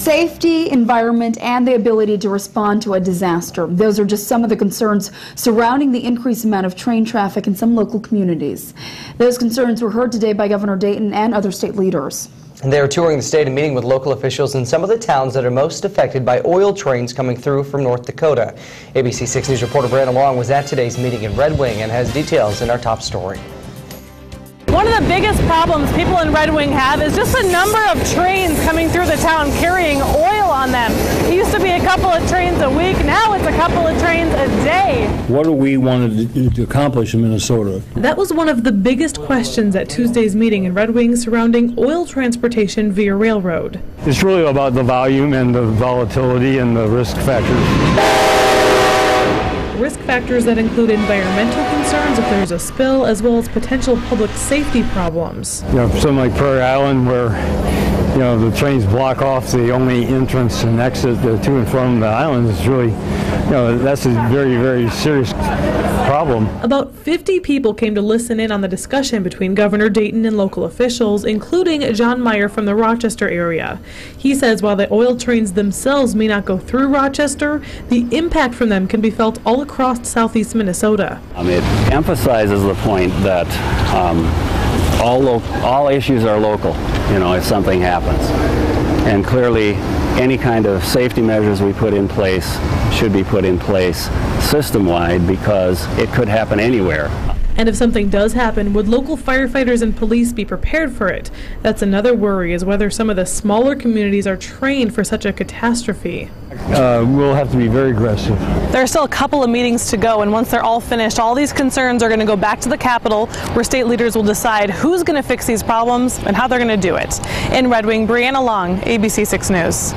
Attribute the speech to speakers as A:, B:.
A: Safety, environment, and the ability to respond to a disaster. Those are just some of the concerns surrounding the increased amount of train traffic in some local communities. Those concerns were heard today by Governor Dayton and other state leaders.
B: They are touring the state and meeting with local officials in some of the towns that are most affected by oil trains coming through from North Dakota. ABC 6 News reporter Brandon Long was at today's meeting in Red Wing and has details in our top story.
C: One of the biggest problems people in Red Wing have is just the number of trains coming through the town carrying oil on them. It used to be a couple of trains a week, now it's a couple of trains a day.
D: What do we want to accomplish in Minnesota?
C: That was one of the biggest questions at Tuesday's meeting in Red Wing surrounding oil transportation via railroad.
D: It's really about the volume and the volatility and the risk factors.
C: Risk factors that include environmental concerns if there's a spill, as well as potential public safety problems.
D: You know, something like Prairie Island where, you know, the trains block off the only entrance and exit to and from the island is really, you know, that's a very, very serious problem.
C: About 50 people came to listen in on the discussion between Governor Dayton and local officials, including John Meyer from the Rochester area. He says while the oil trains themselves may not go through Rochester, the impact from them can be felt all across southeast Minnesota.
E: It emphasizes the point that all issues are local, you know, if something happens. And clearly, any kind of safety measures we put in place should be put in place system-wide because it could happen anywhere.
C: And if something does happen, would local firefighters and police be prepared for it? That's another worry, is whether some of the smaller communities are trained for such a catastrophe.
D: We'll have to be very aggressive.
C: There are still a couple of meetings to go, and once they're all finished, all these concerns are going to go back to the Capitol, where state leaders will decide who's going to fix these problems and how they're going to do it. In Red Wing, Brianna Long, ABC 6 News.